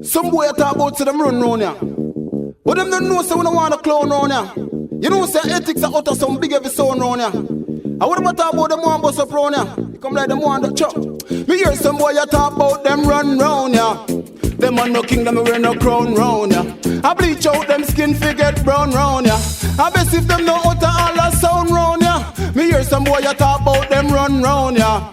Some boy talk about to them run round ya. But them don't know so we don't want to clown round ya. You know say ethics are out of some big heavy sound round ya. And what am I talk about them one bust up round ya? You come like them one that chop. Me hear some boy ya talk about them run round ya. Them are no kingdom, wear no crown round ya. I bleach out them skin fi get brown round ya. I best if them know how to all a sound round ya. Me hear some boy ya talk about them run round ya.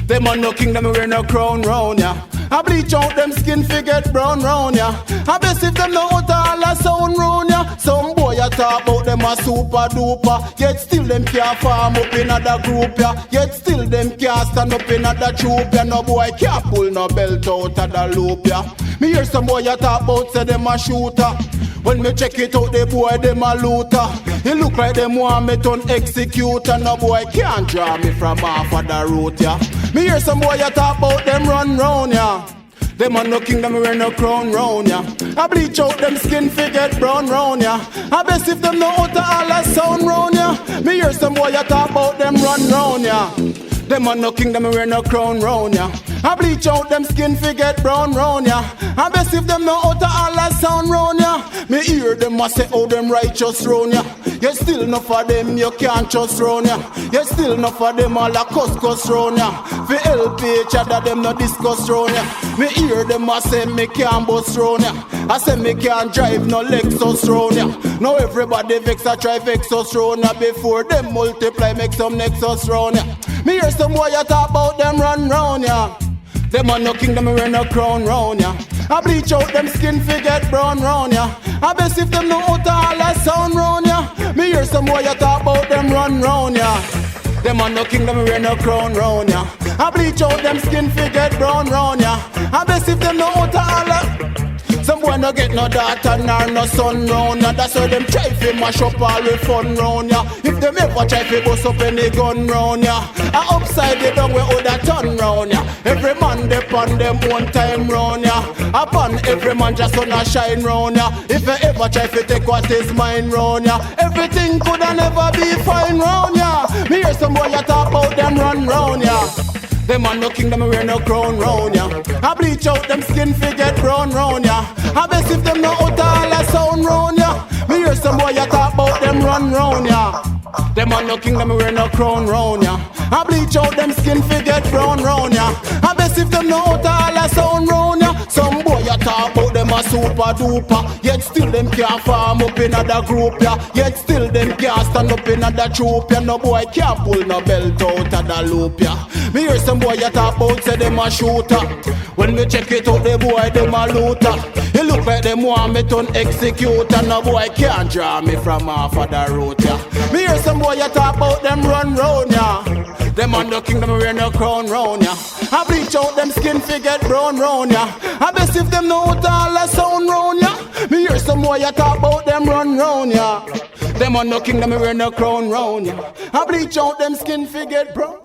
Them are no kingdom, wear no crown round ya. I bleach out them skin fi get brown round ya. I best if them know how to all a sound round ya. Some boy ya talk about them a super duper, yet still them can't farm up in other group ya. Yet still them can't stand up in other troop ya. No boy can't pull no belt out of the loop ya. Me hear some boy ya talk about say them a shooter. When me check it out, the boy them a looter. It look like them want me turn executor. No boy can't draw me from off of the route ya. Me hear some boy ya talk about them run round ya. Them a no kingdom, wear no crown round ya. I bleach out them skin fi get brown round ya. I best if them know how to all a sound round ya. Me hear some boy ya talk about them run round ya. Them a no kingdom, wear no crown round ya. I bleach out them skin fi get brown round ya. I best if them know how to all a sound round ya. Me hear them a say how them righteous round ya. Yet still enough of them you can't trust round ya. Yet still enough of them all a cuss round ya. Fi help each other them no discuss round ya. Me hear them a say me can't bust round ya. I say me can't drive no Lexus round ya. Now everybody vex a try vex us round ya. Before them multiply make some Nexus round ya. Me hear some boy ya talk about them run round ya. Them a no kingdom, wear no crown round ya. I bleach out them skin fi get brown round ya. I best if them know how to all a sound round ya. Me hear some boy ya talk about them run round ya. Them a no kingdom, wear no crown round ya. I bleach out them skin fi get brown round ya. I best if them know how to all a. Some boy no get no daughter nor no son round ya. That's why them try fi mash up all the fun round ya. If them ever try fi bust up any gun round ya, I upside the down where other turn round ya. Every man depend them one time round ya. Upon every man just wanna shine round ya. If you ever try fi take what is mine round ya, everything coulda never be fine round ya. Me hear some boy ya talk about them run round ya. Them a no kingdom, wear no crown round ya. I bleach out them skin fi get brown round ya. I best if them know how to all a sound round ya. Me hear some boy ya talk about them run round ya. Them a no kingdom, wear no crown round ya. I bleach out them skin fi get brown round ya. I best if them know how to all a sound round ya. Some boy ya talk about them a super duper, yet still them can't farm up in other group ya. Yet still them can't stand up in other troop ya. No boy can't pull no belt out of the loop ya. Me hear some boy ya talk about say them a shooter. When me check it out, the boy them a looter. It look like them want me turn executor. No boy can't draw me from off of the route ya. Me hear some boy ya talk about them run round ya. Them a no kingdom, wear no crown round ya. I bleach out them skin fi get brown round ya. I best if them know how to all a sound round ya. Me hear some boy ya talk about them run round ya. Them a no kingdom, wear no crown round ya. I bleach out them skin fi get brown.